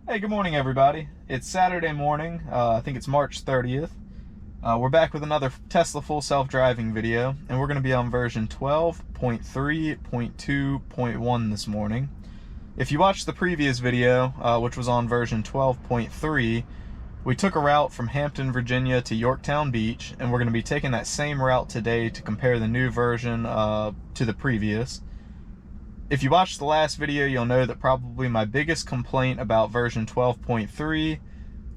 Hey, good morning, everybody. It's Saturday morning. I think it's March 30th. We're back with another Tesla full self-driving video, and we're going to be on version 12.3.2.1 this morning. If you watched the previous video, which was on version 12.3, we took a route from Hampton, Virginia to Yorktown Beach, and we're going to be taking that same route today to compare the new version to the previous. If you watched the last video, you'll know that probably my biggest complaint about version 12.3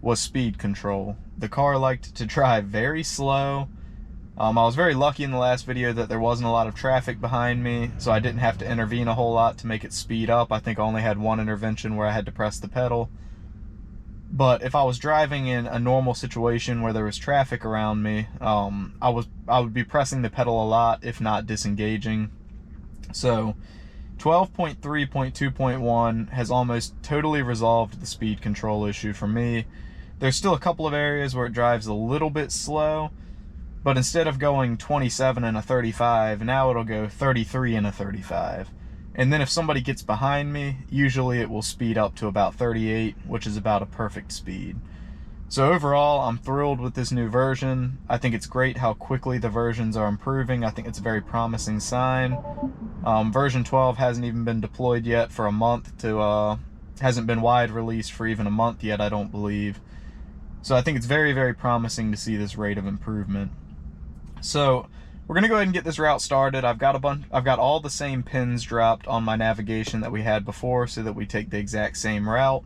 was speed control. The car liked to drive very slow. I was very lucky in the last video that there wasn't a lot of traffic behind me, so I didn't have to intervene a whole lot to make it speed up. I think I only had one intervention where I had to press the pedal. But if I was driving in a normal situation where there was traffic around me, I would be pressing the pedal a lot, if not disengaging. So 12.3.2.1 has almost totally resolved the speed control issue for me. There's still a couple of areas where it drives a little bit slow, but instead of going 27 and a 35, now it'll go 33 and a 35. And then if somebody gets behind me, usually it will speed up to about 38, which is about a perfect speed. So overall, I'm thrilled with this new version. I think it's great how quickly the versions are improving. I think it's a very promising sign. Version 12 hasn't even been deployed yet for a month hasn't been wide released for even a month yet, I don't believe. So I think it's very, very promising to see this rate of improvement. So we're gonna go ahead and get this route started. I've got all the same pins dropped on my navigation that we had before so that we take the exact same route.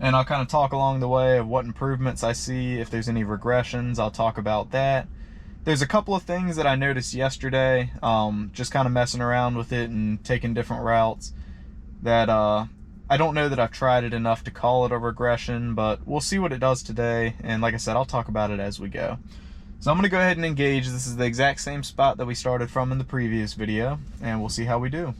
And I'll kind of talk along the way of what improvements I see. If there's any regressions, I'll talk about that. There's a couple of things that I noticed yesterday, just kind of messing around with it and taking different routes, that I don't know that I've tried it enough to call it a regression, but we'll see what it does today. And like I said, I'll talk about it as we go. So I'm going to go ahead and engage. This is the exact same spot that we started from in the previous video, and we'll see how we do.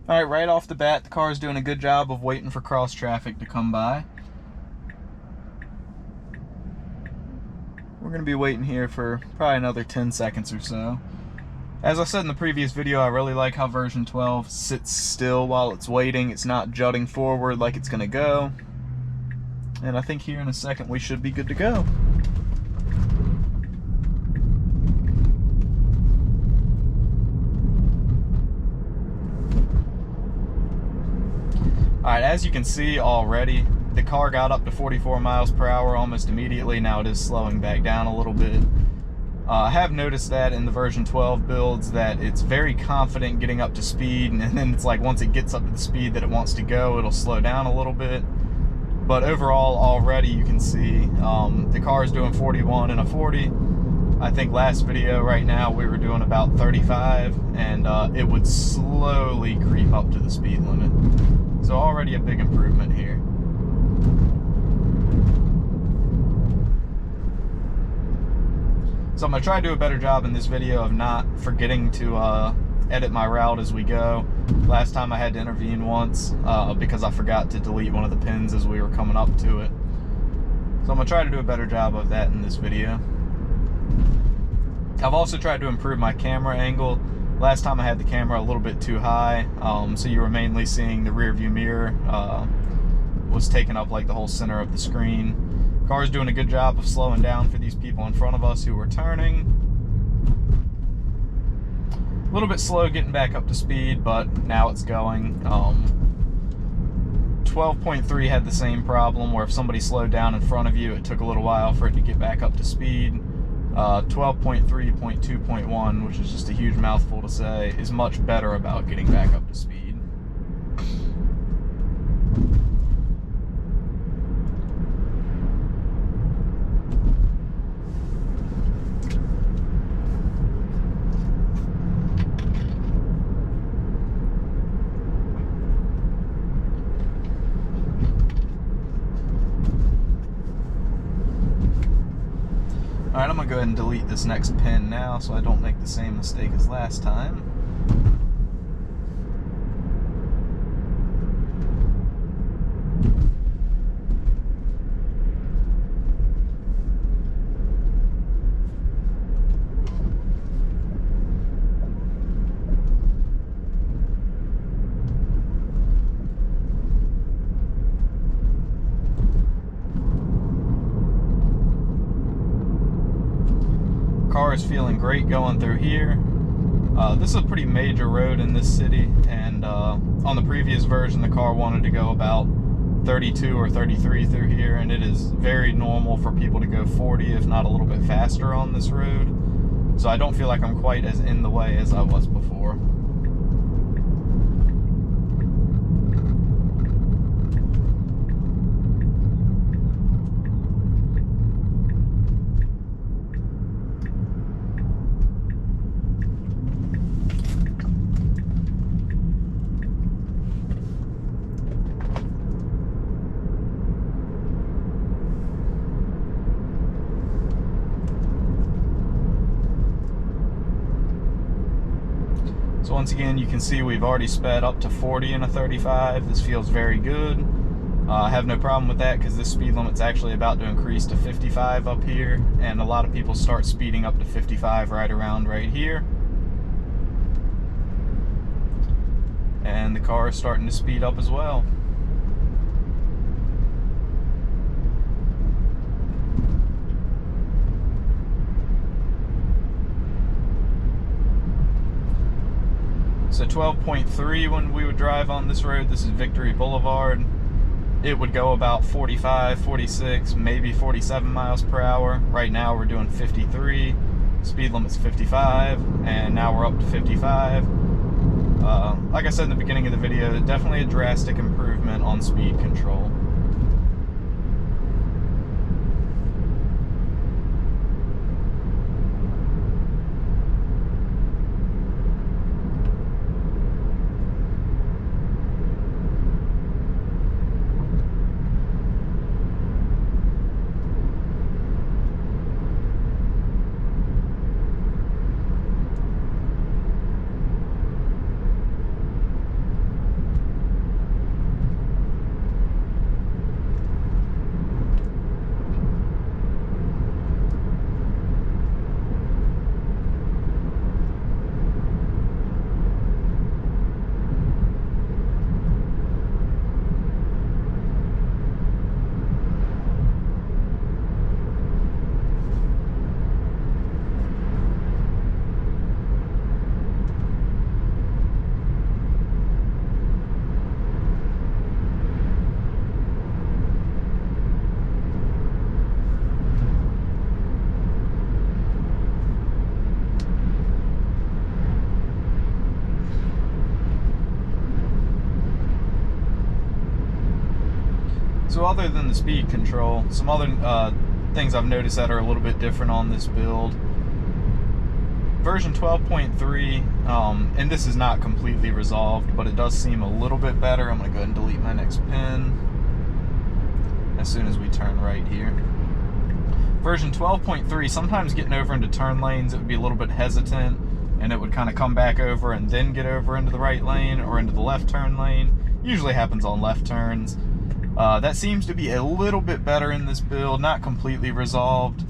Alright, right off the bat, the car is doing a good job of waiting for cross traffic to come by. We're going to be waiting here for probably another 10 seconds or so. As I said in the previous video, I really like how version 12 sits still while it's waiting. It's not jutting forward like it's going to go. And I think here in a second we should be good to go. Alright, as you can see already, the car got up to 44 miles per hour almost immediately. Now it is slowing back down a little bit. I have noticed that in the version 12 builds that it's very confident getting up to speed, and then it's like once it gets up to the speed that it wants to go, it'll slow down a little bit. But overall, already you can see the car is doing 41 and a 40. I think last video right now we were doing about 35, and it would slowly creep up to the speed limit. So already a big improvement here. So I'm going to try to do a better job in this video of not forgetting to edit my route as we go. Last time I had to intervene once because I forgot to delete one of the pins as we were coming up to it. So I'm going to try to do a better job of that in this video. I've also tried to improve my camera angle. Last time I had the camera a little bit too high, so you were mainly seeing the rear view mirror was taking up like the whole center of the screen. Car's doing a good job of slowing down for these people in front of us who were turning. A little bit slow getting back up to speed, but now it's going. 12.3 had the same problem where if somebody slowed down in front of you, it took a little while for it to get back up to speed. 12.3.2.1, which is just a huge mouthful to say, is much better about getting back up to speed. Alright, I'm going to go ahead and delete this next pin now so I don't make the same mistake as last time. car is feeling great going through here. This is a pretty major road in this city, and on the previous version the car wanted to go about 32 or 33 through here, and it is very normal for people to go 40 if not a little bit faster on this road. So I don't feel like I'm quite as in the way as I was before. So once again, you can see we've already sped up to 40 in a 35. This feels very good. I have no problem with that because this speed limit's actually about to increase to 55 up here, and a lot of people start speeding up to 55 right around right here. And the car is starting to speed up as well. So 12.3 when we would drive on this road, this is Victory Boulevard, it would go about 45, 46, maybe 47 miles per hour. Right now we're doing 53, speed limit's 55, and now we're up to 55. Like I said in the beginning of the video, definitely a drastic improvement on speed control. So other than the speed control, some other things I've noticed that are a little bit different on this build. Version 12.3, and this is not completely resolved, but it does seem a little bit better. I'm going to go ahead and delete my next pin as soon as we turn right here. Version 12.3, sometimes getting over into turn lanes, it would be a little bit hesitant, and it would kind of come back over and then get over into the right lane or into the left turn lane. Usually happens on left turns. That seems to be a little bit better in this build, not completely resolved,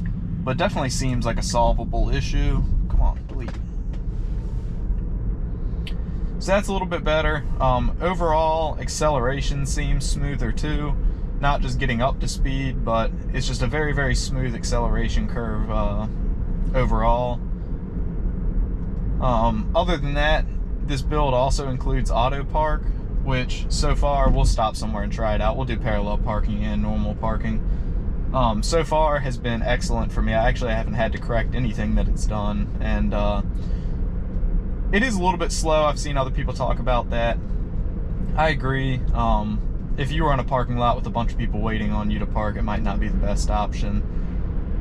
but definitely seems like a solvable issue. Come on, delete. So that's a little bit better. Overall, acceleration seems smoother too. Not just getting up to speed, but it's just a very, very smooth acceleration curve overall. Other than that, this build also includes auto park, which so far we'll stop somewhere and try it out. We'll do parallel parking and normal parking. So far has been excellent for me. I actually haven't had to correct anything that it's done, and it is a little bit slow. I've seen other people talk about that. I agree. If you were in a parking lot with a bunch of people waiting on you to park, it might not be the best option.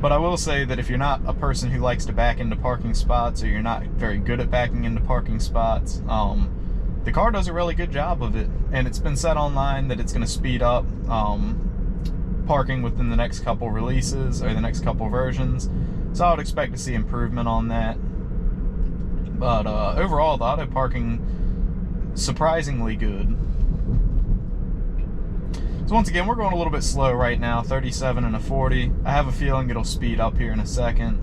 But I will say that if you're not a person who likes to back into parking spots, or you're not very good at backing into parking spots, the car does a really good job of it, and it's been set online that it's going to speed up parking within the next couple releases or the next couple versions, so I would expect to see improvement on that. But overall, the auto parking, surprisingly good. So once again, we're going a little bit slow right now, 37 and a 40. I have a feeling it'll speed up here in a second.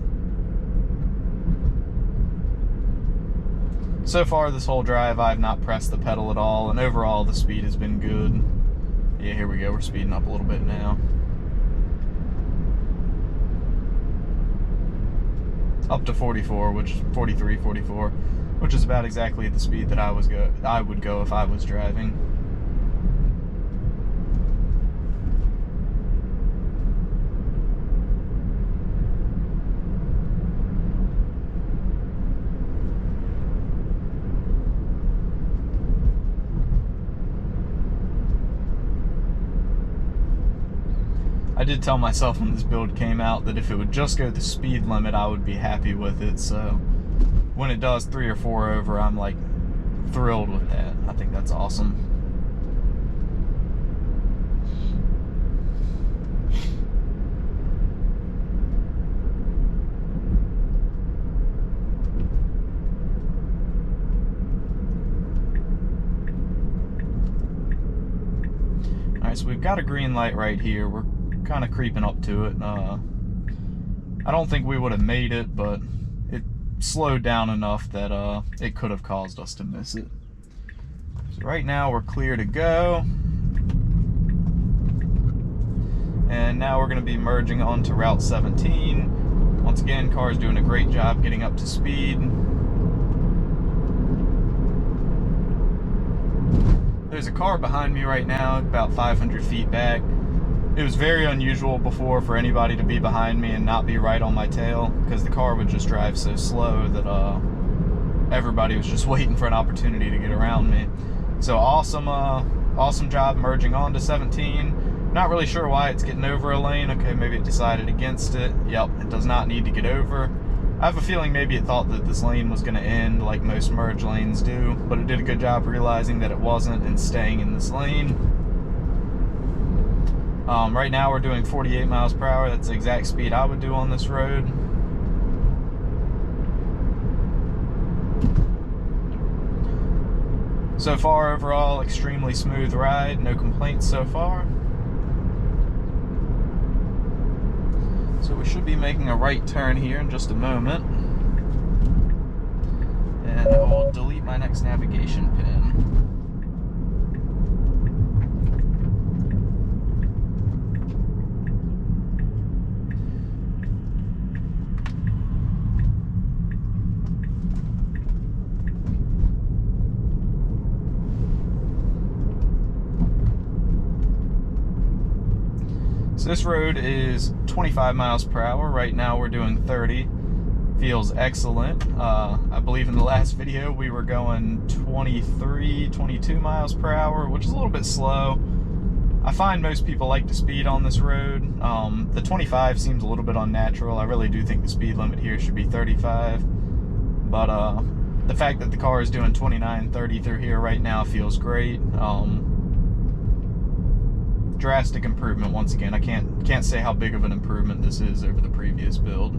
So far this whole drive, I've not pressed the pedal at all, and overall the speed has been good. Yeah, here we go, we're speeding up a little bit now. up to 44, which is 43, 44, which is about exactly the speed that I would go if I was driving. I did tell myself when this build came out that if it would just go the speed limit, I would be happy with it. So when it does 3 or 4 over, I'm like thrilled with that. I think that's awesome. All right, so we've got a green light right here. We're kind of creeping up to it. I don't think we would have made it, but it slowed down enough that it could have caused us to miss it. So right now we're clear to go. And now we're going to be merging onto Route 17. Once again, car's doing a great job getting up to speed. There's a car behind me right now, about 500 feet back. It was very unusual before for anybody to be behind me and not be right on my tail, because the car would just drive so slow that everybody was just waiting for an opportunity to get around me. So awesome job merging onto 17. Not really sure why it's getting over a lane. Okay, maybe it decided against it. Yep, it does not need to get over. I have a feeling maybe it thought that this lane was going to end like most merge lanes do, but it did a good job realizing that it wasn't and staying in this lane. Right now we're doing 48 miles per hour. That's the exact speed I would do on this road. So far, overall, extremely smooth ride. No complaints so far. So we should be making a right turn here in just a moment. And I will delete my next navigation pin. So this road is 25 miles per hour. Right now we're doing 30. Feels excellent. I believe in the last video we were going 23, 22 miles per hour, which is a little bit slow. I find most people like to speed on this road. The 25 seems a little bit unnatural. I really do think the speed limit here should be 35. But the fact that the car is doing 29, 30 through here right now feels great. Drastic improvement once again. I can't say how big of an improvement this is over the previous build.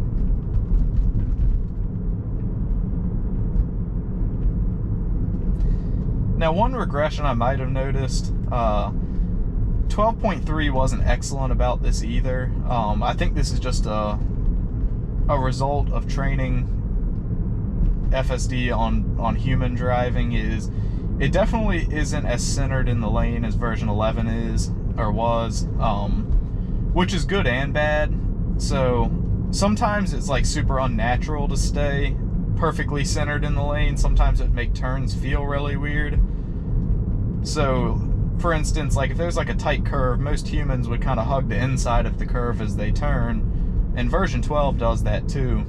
Now, one regression I might have noticed, 12.3 wasn't excellent about this either. I think this is just a result of training FSD on human driving. It definitely isn't as centered in the lane as version 11 is or was, which is good and bad. So sometimes it's like super unnatural to stay perfectly centered in the lane. Sometimes it'd make turns feel really weird. So for instance, like if there's like a tight curve, most humans would kind of hug the inside of the curve as they turn, and version 12 does that too.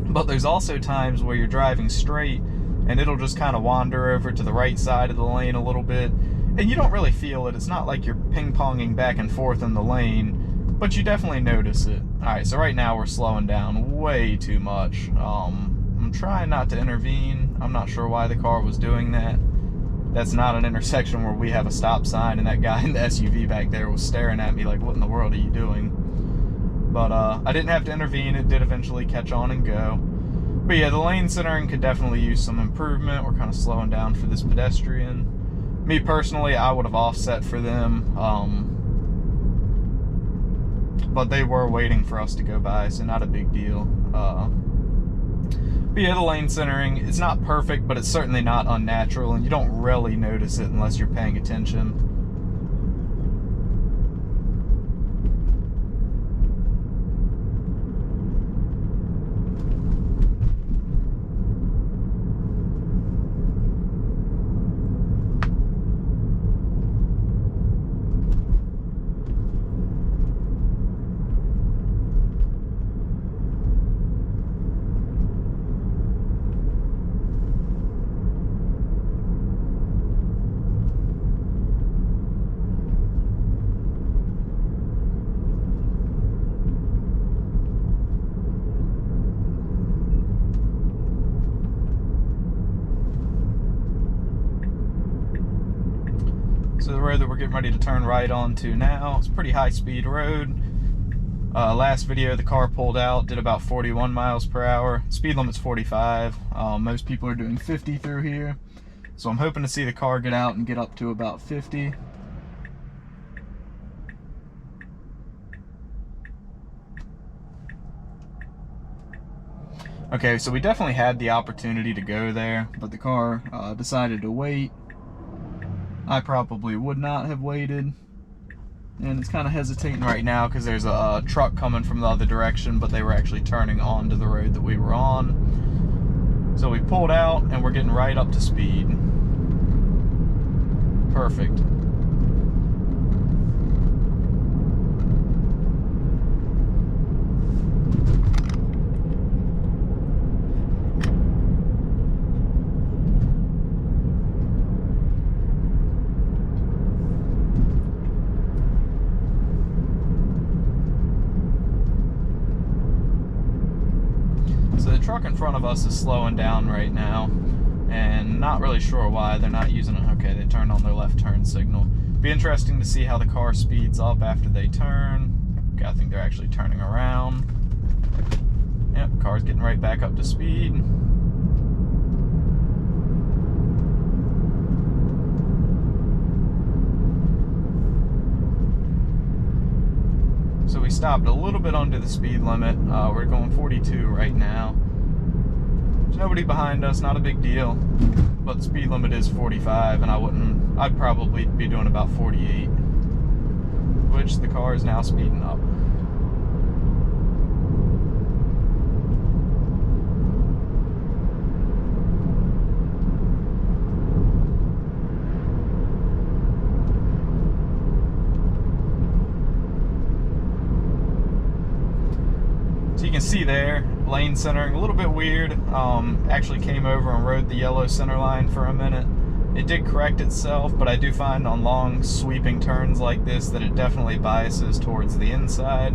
But there's also times where you're driving straight and it'll just kind of wander over to the right side of the lane a little bit, and you don't really feel it. It's not like you're ping-ponging back and forth in the lane, but you definitely notice it. Alright, so right now we're slowing down way too much. I'm trying not to intervene. I'm not sure why the car was doing that. That's not an intersection where we have a stop sign, and that guy in the SUV back there was staring at me like, what in the world are you doing? But I didn't have to intervene. It did eventually catch on and go. But yeah, the lane centering could definitely use some improvement. We're kind of slowing down for this pedestrian. Me personally, I would have offset for them, but they were waiting for us to go by, so not a big deal. But yeah, the lane centering, it's not perfect, but it's certainly not unnatural, and you don't really notice it unless you're paying attention. So the road that we're getting ready to turn right onto now, it's a pretty high speed road. Last video the car pulled out, did about 41 miles per hour. Speed limit's 45. Most people are doing 50 through here. So I'm hoping to see the car get out and get up to about 50. Okay, so we definitely had the opportunity to go there, but the car decided to wait. I probably would not have waited. And it's kind of hesitating right now because there's a truck coming from the other direction, but they were actually turning onto the road that we were on. So we pulled out and we're getting right up to speed. Perfect. So the truck in front of us is slowing down right now, and not really sure why. They're not using it. Okay, they turned on their left turn signal. Be interesting to see how the car speeds up after they turn. Okay, I think they're actually turning around. Yep, car's getting right back up to speed. So we stopped a little bit under the speed limit. We're going 42 right now. There's nobody behind us, not a big deal. But the speed limit is 45, and I'd probably be doing about 48. Which the car is now speeding up. So you can see there, lane centering, a little bit weird. Actually came over and rode the yellow center line for a minute. It did correct itself, but I do find on long sweeping turns like this that it definitely biases towards the inside.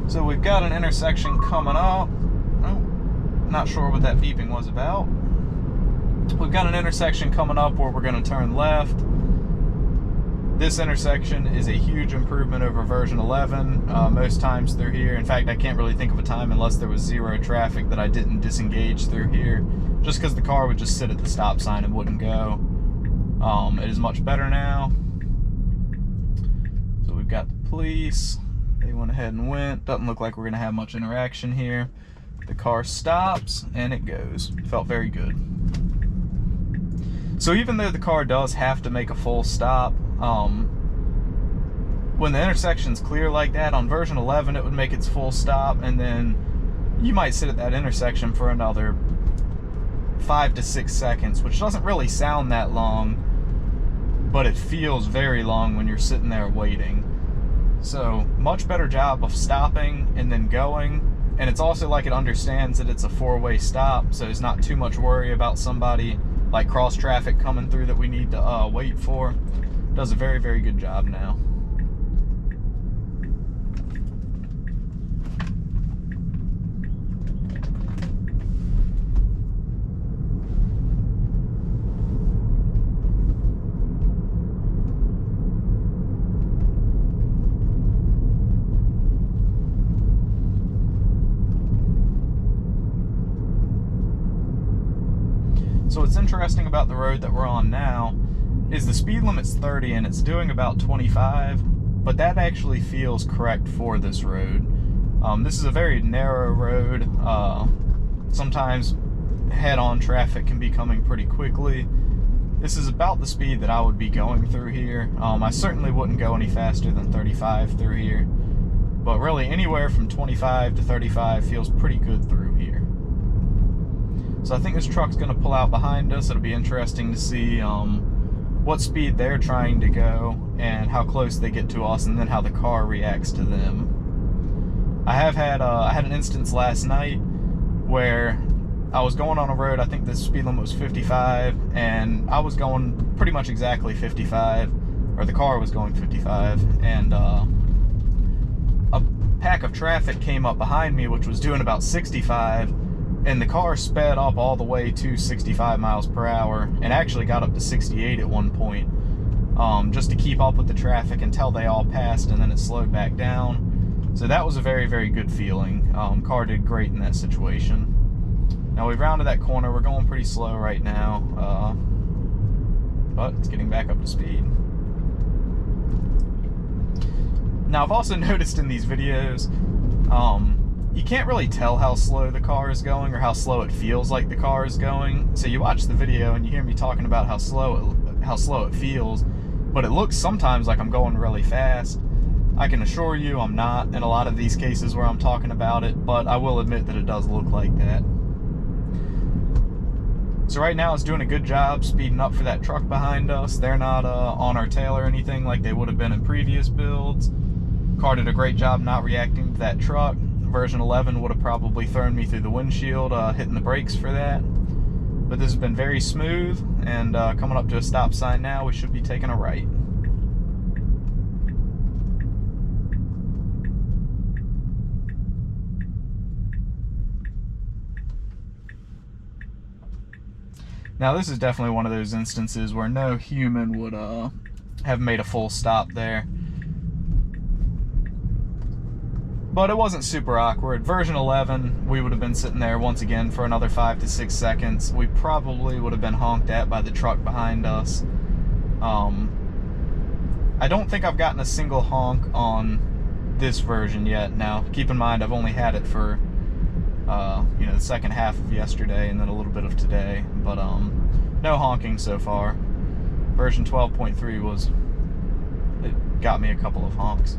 So we've got an intersection coming up. Oh, not sure what that beeping was about. We've got an intersection coming up where we're going to turn left. This intersection is a huge improvement over version 11 most times through here. In fact, I can't really think of a time unless there was zero traffic that I didn't disengage through here, just because the car would just sit at the stop sign and wouldn't go. It is much better now. So we've got the police. They went ahead and went. Doesn't look like we're going to have much interaction here. The car stops and it goes. Felt very good. So even though the car does have to make a full stop, when the intersection's clear like that, on version 11 it would make its full stop, and then you might sit at that intersection for another 5 to 6 seconds, which doesn't really sound that long, but it feels very long when you're sitting there waiting. So much better job of stopping and then going, and it's also like it understands that it's a four-way stop, so there's not too much worry about somebody like cross traffic coming through that we need to wait for. Does a very, very good job now. So what's interesting about the road that we're on now is the speed limit's 30 and it's doing about 25, but that actually feels correct for this road. This is a very narrow road. Sometimes head-on traffic can be coming pretty quickly. This is about the speed that I would be going through here. I certainly wouldn't go any faster than 35 through here, but really anywhere from 25 to 35 feels pretty good through here. So I think this truck's going to pull out behind us. It'll be interesting to see what speed they're trying to go and how close they get to us, and then how the car reacts to them. I had an instance last night where I was going on a road. I think the speed limit was 55, and I was going pretty much exactly 55, or the car was going 55, and a pack of traffic came up behind me which was doing about 65. And the car sped up all the way to 65 miles per hour and actually got up to 68 at one point. just to keep up with the traffic until they all passed, and then it slowed back down. So that was a very, very good feeling. Car did great in that situation. Now we've rounded that corner. We're going pretty slow right now, but it's getting back up to speed. Now I've also noticed in these videos, you can't really tell how slow the car is going or how slow it feels like the car is going. So you watch the video and you hear me talking about how slow it feels, but it looks sometimes like I'm going really fast. I can assure you I'm not in a lot of these cases where I'm talking about it, but I will admit that it does look like that. So right now it's doing a good job speeding up for that truck behind us. They're not on our tail or anything like they would have been in previous builds. Car did a great job not reacting to that truck. Version 11 would have probably thrown me through the windshield, hitting the brakes for that. But this has been very smooth, and coming up to a stop sign now, we should be taking a right. Now this is definitely one of those instances where no human would have made a full stop there. But it wasn't super awkward. Version 11, we would have been sitting there once again for another 5 to 6 seconds. We probably would have been honked at by the truck behind us. I don't think I've gotten a single honk on this version yet. Now, keep in mind, I've only had it for, the second half of yesterday and then a little bit of today. But no honking so far. Version 12.3 it got me a couple of honks.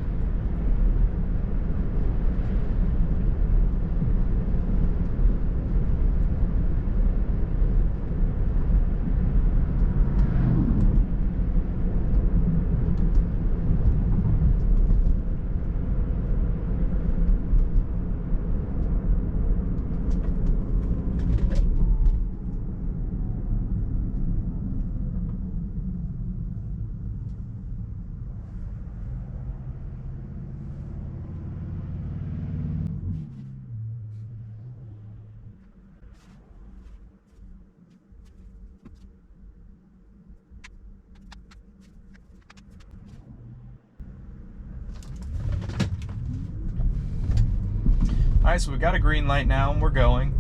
Alright, so we've got a green light now and we're going.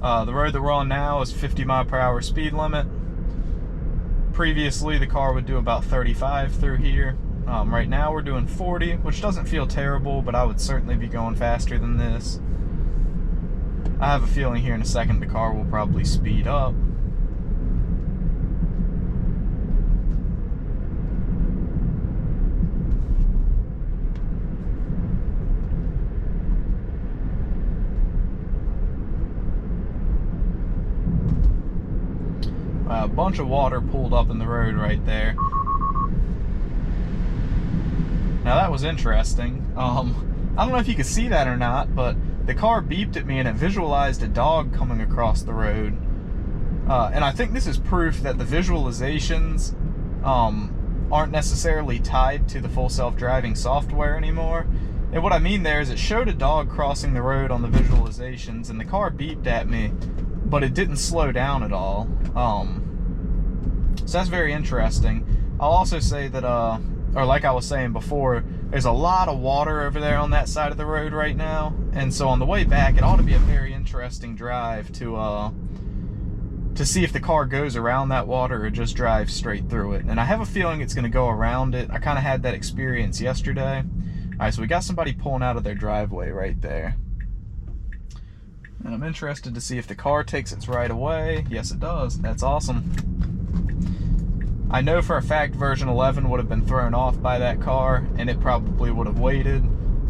The road that we're on now is 50 mile per hour speed limit. Previously the car would do about 35 through here. Right now we're doing 40, which doesn't feel terrible, but I would certainly be going faster than this. I have a feeling here in a second the car will probably speed up. A bunch of water pulled up in the road right there. Now that was interesting. I don't know if you could see that or not, but the car beeped at me and it visualized a dog coming across the road. And I think this is proof that the visualizations aren't necessarily tied to the full self-driving software anymore. And what I mean there is it showed a dog crossing the road on the visualizations and the car beeped at me, but it didn't slow down at all. So that's very interesting. I'll also say that, or like I was saying before, there's a lot of water over there on that side of the road right now. And so on the way back, it ought to be a very interesting drive to see if the car goes around that water or just drives straight through it. And I have a feeling it's going to go around it. I kind of had that experience yesterday. All right, so we got somebody pulling out of their driveway right there. And I'm interested to see if the car takes its right away. Yes, it does. That's awesome. I know for a fact version 11 would have been thrown off by that car, and it probably would have waited.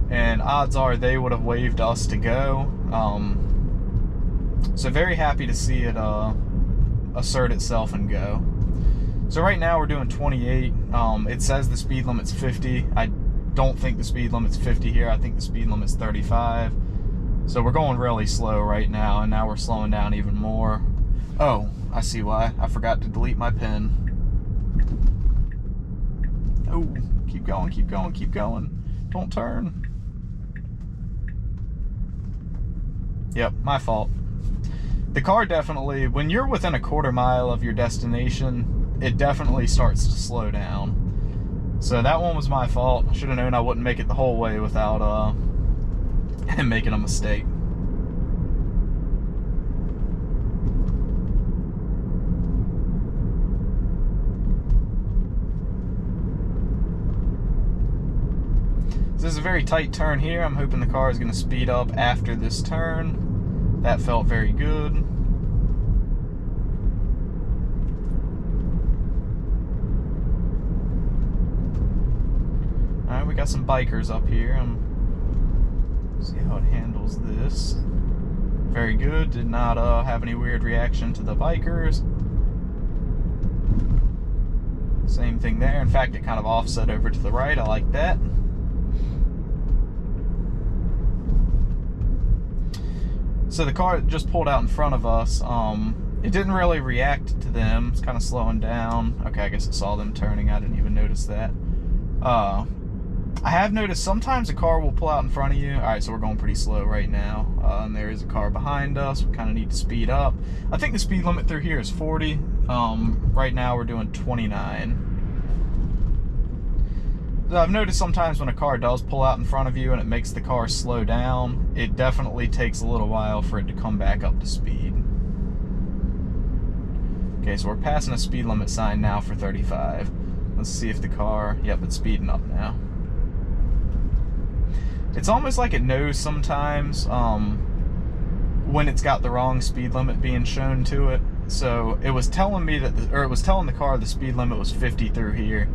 And odds are they would have waved us to go. So very happy to see it assert itself and go. So right now we're doing 28. It says the speed limit's 50. I don't think the speed limit's 50 here. I think the speed limit's 35. So we're going really slow right now, and now we're slowing down even more. Oh, I see why. I forgot to delete my pin. Oh, keep going, keep going, keep going. Don't turn. Yep, my fault. The car definitely, when you're within a quarter mile of your destination, it definitely starts to slow down. So that one was my fault. I should have known I wouldn't make it the whole way without making a mistake. This is a very tight turn here. I'm hoping the car is going to speed up after this turn. That felt very good. Alright, we got some bikers up here. See how it handles this. Very good. Did not have any weird reaction to the bikers. Same thing there. In fact, it kind of offset over to the right. I like that. So the car just pulled out in front of us. It didn't really react to them. It's kind of slowing down. Okay, I guess it saw them turning. I didn't even notice that. I have noticed sometimes a car will pull out in front of you. Alright, so we're going pretty slow right now. And there is a car behind us. We kind of need to speed up. I think the speed limit through here is 40. Right now we're doing 29. I've noticed sometimes when a car does pull out in front of you and it makes the car slow down, it definitely takes a little while for it to come back up to speed. Okay, so we're passing a speed limit sign now for 35. Let's see if the car, yep, it's speeding up now. It's almost like it knows sometimes when it's got the wrong speed limit being shown to it. So it was telling me that, it was telling the car the speed limit was 50 through here.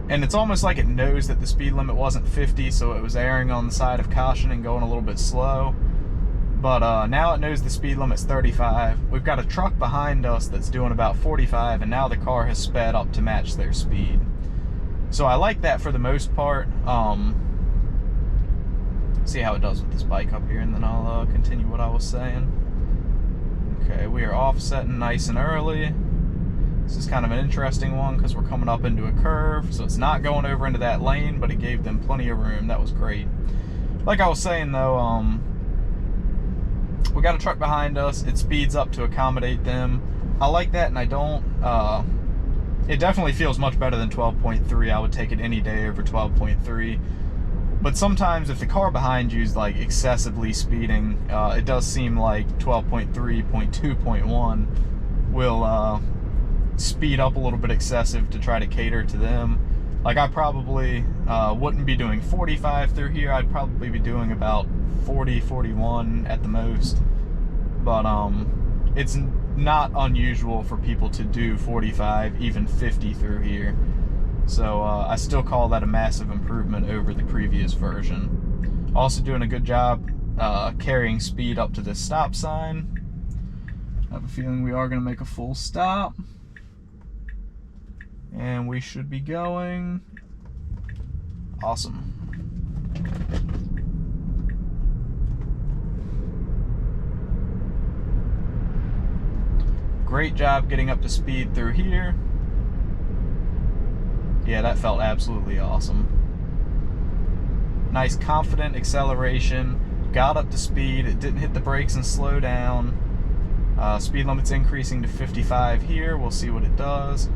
And it's almost like it knows that the speed limit wasn't 50, so it was erring on the side of caution and going a little bit slow. But now it knows the speed limit's 35. We've got a truck behind us that's doing about 45, and now the car has sped up to match their speed. So I like that for the most part. See how it does with this bike up here, and then I'll continue what I was saying. Okay, we are offsetting nice and early. This is kind of an interesting one because we're coming up into a curve, so it's not going over into that lane, but it gave them plenty of room. That was great. Like I was saying though, we got a truck behind us. It speeds up to accommodate them. I like that, and I don't. It definitely feels much better than 12.3. I would take it any day over 12.3. But sometimes if the car behind you is like excessively speeding, it does seem like 12.3, 0.2.1 will speed up a little bit excessive to try to cater to them. Like I probably wouldn't be doing 45 through here. I'd probably be doing about 40, 41 at the most. But it's not unusual for people to do 45, even 50 through here. So I still call that a massive improvement over the previous version. Also doing a good job carrying speed up to this stop sign. I have a feeling we are going to make a full stop. And we should be going. Awesome. Great job getting up to speed through here. Yeah, that felt absolutely awesome. Nice confident acceleration. Got up to speed. It didn't hit the brakes and slow down. Speed limit's increasing to 55 here. We'll see what it does.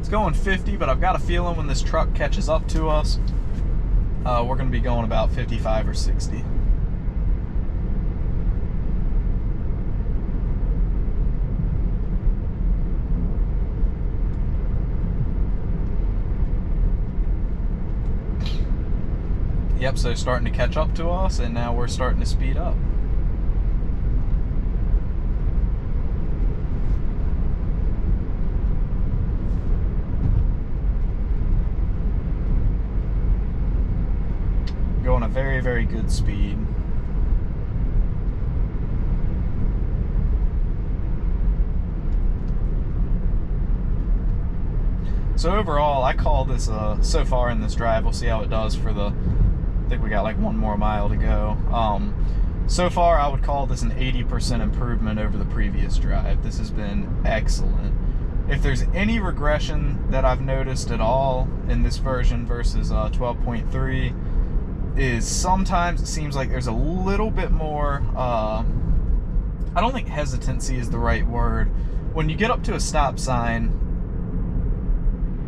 Going 50, but I've got a feeling when this truck catches up to us, we're going to be going about 55 or 60. Yep, so starting to catch up to us, and now we're starting to speed up. Going a very, very good speed. So overall, I call this, so far in this drive, we'll see how it does for the, I think we got like 1 more mile to go. So far, I would call this an 80% improvement over the previous drive. This has been excellent. If there's any regression that I've noticed at all in this version versus 12.3, is sometimes it seems like there's a little bit more, I don't think hesitancy is the right word. When you get up to a stop sign,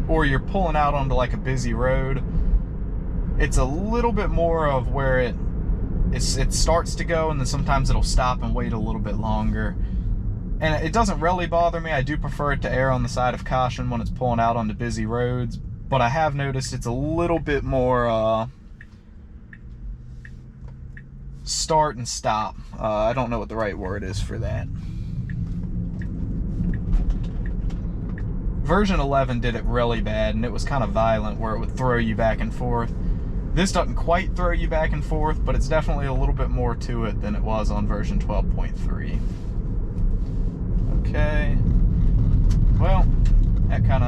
or you're pulling out onto like a busy road, it's a little bit more of where it starts to go, and then sometimes it'll stop and wait a little bit longer. And it doesn't really bother me. I do prefer it to err on the side of caution when it's pulling out onto busy roads, but I have noticed it's a little bit more start and stop. I don't know what the right word is for that. Version 11 did it really bad, and it was kind of violent where it would throw you back and forth. This doesn't quite throw you back and forth, but it's definitely a little bit more to it than it was on version 12.3. Okay. Well, that kind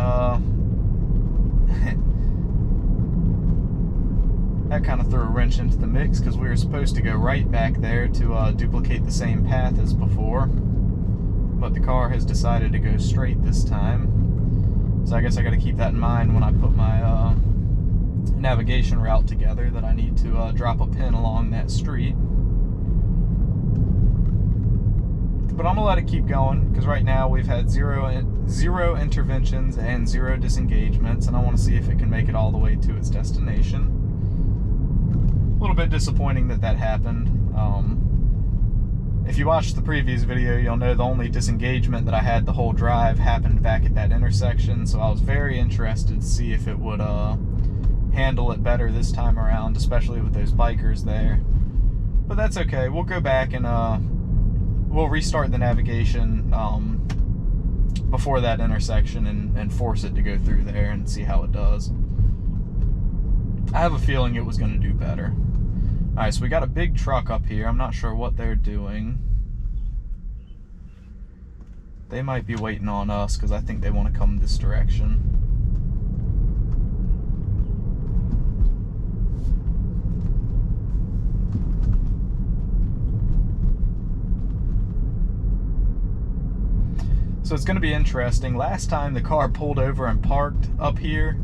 of threw a wrench into the mix, because we were supposed to go right back there to duplicate the same path as before, but the car has decided to go straight this time. So I guess I got to keep that in mind when I put my navigation route together, that I need to drop a pin along that street. But I'm gonna let it keep going, because right now we've had zero interventions and 0 disengagements, and I want to see if it can make it all the way to its destination. A little bit disappointing that happened. If you watched the previous video, you'll know the only disengagement that I had the whole drive happened back at that intersection, so I was very interested to see if it would handle it better this time around, especially with those bikers there. But that's okay. We'll go back and we'll restart the navigation before that intersection and force it to go through there and see how it does. I have a feeling it was going to do better. Alright, so we got a big truck up here. I'm not sure what they're doing. They might be waiting on us, because I think they want to come this direction. So it's going to be interesting. Last time the car pulled over and parked up here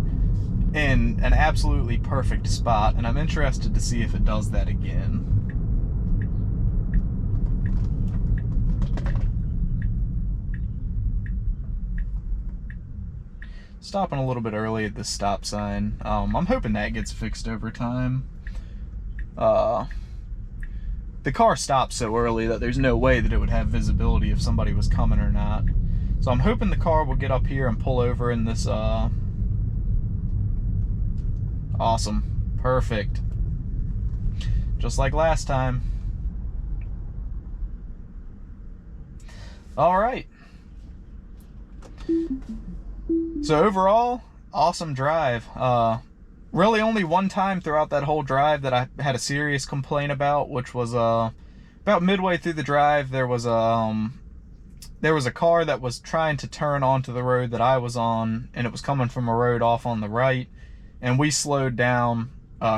in an absolutely perfect spot, and I'm interested to see if it does that again. Stopping a little bit early at this stop sign. I'm hoping that gets fixed over time. The car stopped so early that there's no way that it would have visibility if somebody was coming or not. So I'm hoping the car will get up here and pull over in this awesome. Perfect. Just like last time. Alright. So overall, awesome drive. Really only one time throughout that whole drive that I had a serious complaint about, which was about midway through the drive. There was a car that was trying to turn onto the road that I was on, and it was coming from a road off on the right, and we slowed down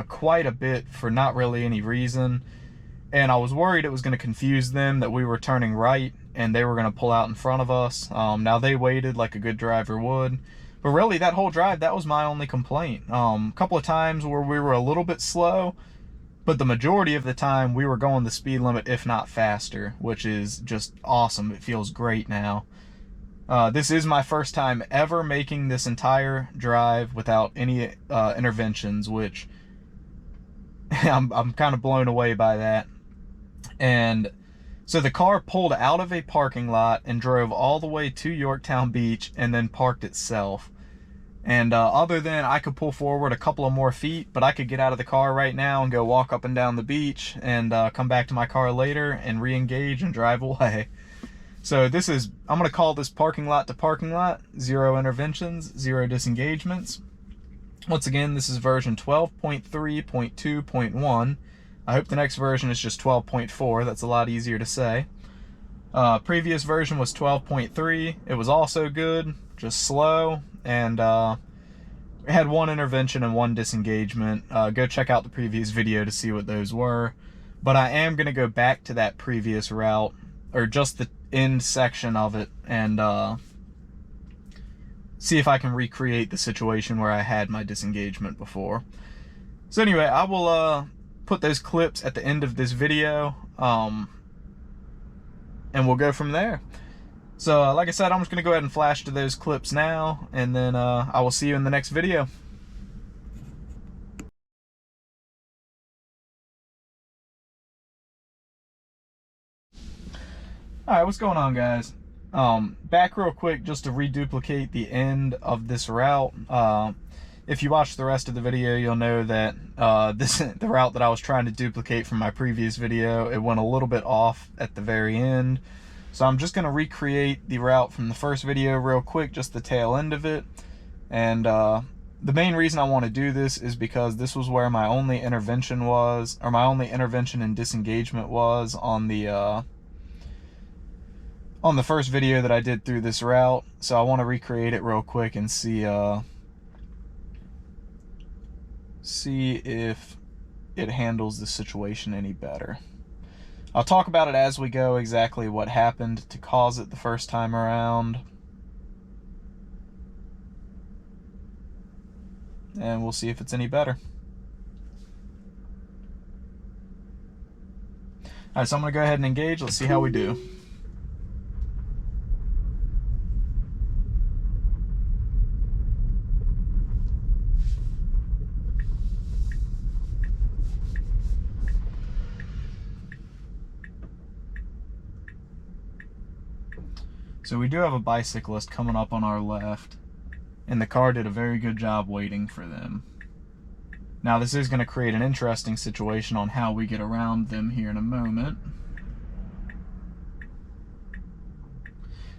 quite a bit for not really any reason, and I was worried it was going to confuse them that we were turning right and they were going to pull out in front of us. Now they waited like a good driver would, but really that whole drive, that was my only complaint. A couple of times where we were a little bit slow, but the majority of the time we were going the speed limit, if not faster, which is just awesome. It feels great now. This is my first time ever making this entire drive without any interventions, which I'm kind of blown away by that. And so the car pulled out of a parking lot and drove all the way to Yorktown Beach and then parked itself. And other than I could pull forward a couple of more feet, but I could get out of the car right now and go walk up and down the beach and come back to my car later and re-engage and drive away. So this is, I'm going to call this parking lot to parking lot, 0 interventions, 0 disengagements. Once again, this is version 12.3.2.1. I hope the next version is just 12.4. That's a lot easier to say. Previous version was 12.3. It was also good, just slow, and it had 1 intervention and 1 disengagement. Go check out the previous video to see what those were. But I am going to go back to that previous route, or just the end section of it, and see if I can recreate the situation where I had my disengagement before. So anyway, I will put those clips at the end of this video, and we'll go from there. So like I said, I'm just going to go ahead and flash to those clips now, and then I will see you in the next video. Alright, what's going on, guys? Back real quick just to reduplicate the end of this route. If you watch the rest of the video, you'll know that the route that I was trying to duplicate from my previous video, it went a little bit off at the very end. So I'm just going to recreate the route from the first video real quick, just the tail end of it. And the main reason I want to do this is because this was where my only intervention was, or my only intervention and disengagement was on the first video that I did through this route. So I want to recreate it real quick and see if it handles the situation any better. I'll talk about it as we go, exactly what happened to cause it the first time around. And we'll see if it's any better. Alright, so I'm going to go ahead and engage. Let's see how we do. So we do have a bicyclist coming up on our left, and the car did a very good job waiting for them. Now this is going to create an interesting situation on how we get around them here in a moment.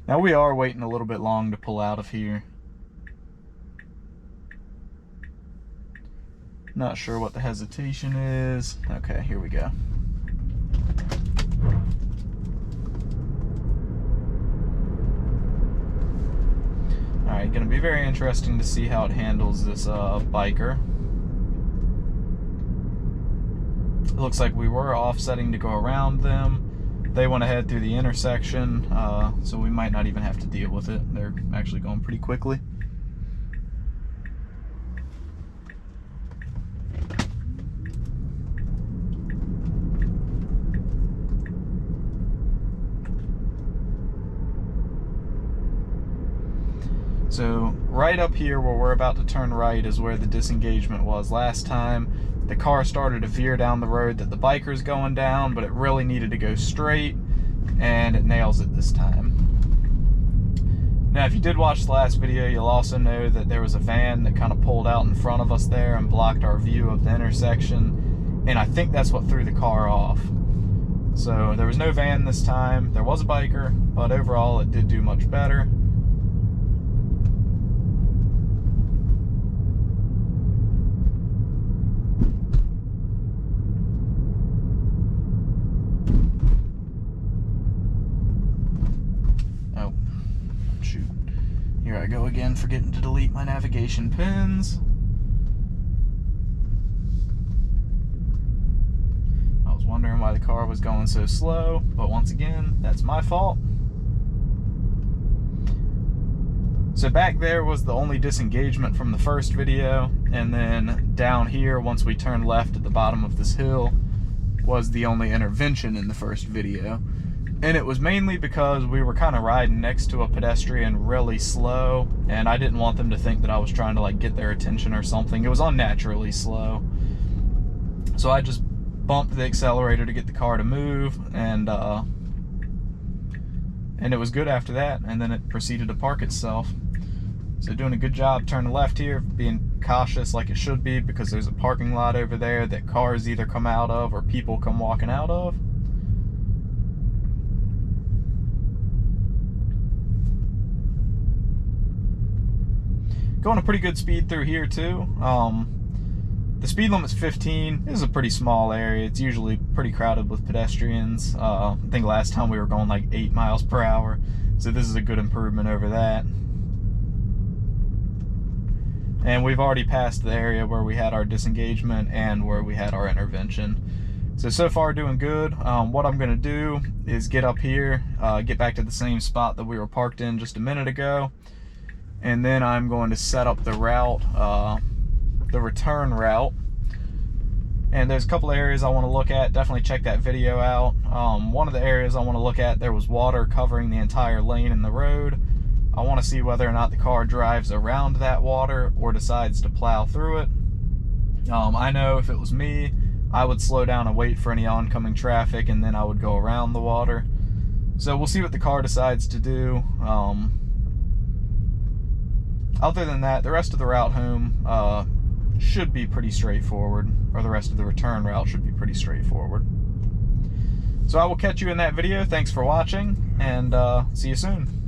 Now we are waiting a little bit long to pull out of here. Not sure what the hesitation is. Okay, here we go. Alright, going to be very interesting to see how it handles this biker. It looks like we were offsetting to go around them. They went ahead through the intersection, so we might not even have to deal with it. They're actually going pretty quickly. So right up here where we're about to turn right is where the disengagement was last time. The car started to veer down the road that the biker's going down, but it really needed to go straight, and it nails it this time. Now, if you did watch the last video, you'll also know that there was a van that kind of pulled out in front of us there and blocked our view of the intersection, and I think that's what threw the car off. So there was no van this time. There was a biker, but overall it did do much better. Here I go again, forgetting to delete my navigation pins. I was wondering why the car was going so slow, but once again, that's my fault. So back there was the only disengagement from the first video, and then down here, once we turned left at the bottom of this hill, was the only intervention in the first video. And it was mainly because we were kind of riding next to a pedestrian really slow, and I didn't want them to think that I was trying to like get their attention or something. It was unnaturally slow. So I just bumped the accelerator to get the car to move, and it was good after that, and then it proceeded to park itself. So doing a good job turning left here, being cautious like it should be, because there's a parking lot over there that cars either come out of or people come walking out of. Going a pretty good speed through here too. The speed limit's 15. This is a pretty small area. It's usually pretty crowded with pedestrians. I think last time we were going like 8 miles per hour. So this is a good improvement over that. And we've already passed the area where we had our disengagement and where we had our intervention. So far doing good. What I'm gonna do is get up here, get back to the same spot that we were parked in just a minute ago, and then I'm going to set up the route, the return route. And there's a couple of areas I want to look at. Definitely check that video out. One of the areas I want to look at, there was water covering the entire lane in the road. I want to see whether or not the car drives around that water or decides to plow through it. I know if it was me, I would slow down and wait for any oncoming traffic, and then I would go around the water. So we'll see what the car decides to do. Other than that, the rest of the route home should be pretty straightforward, or the rest of the return route should be pretty straightforward. So I will catch you in that video. Thanks for watching, and see you soon.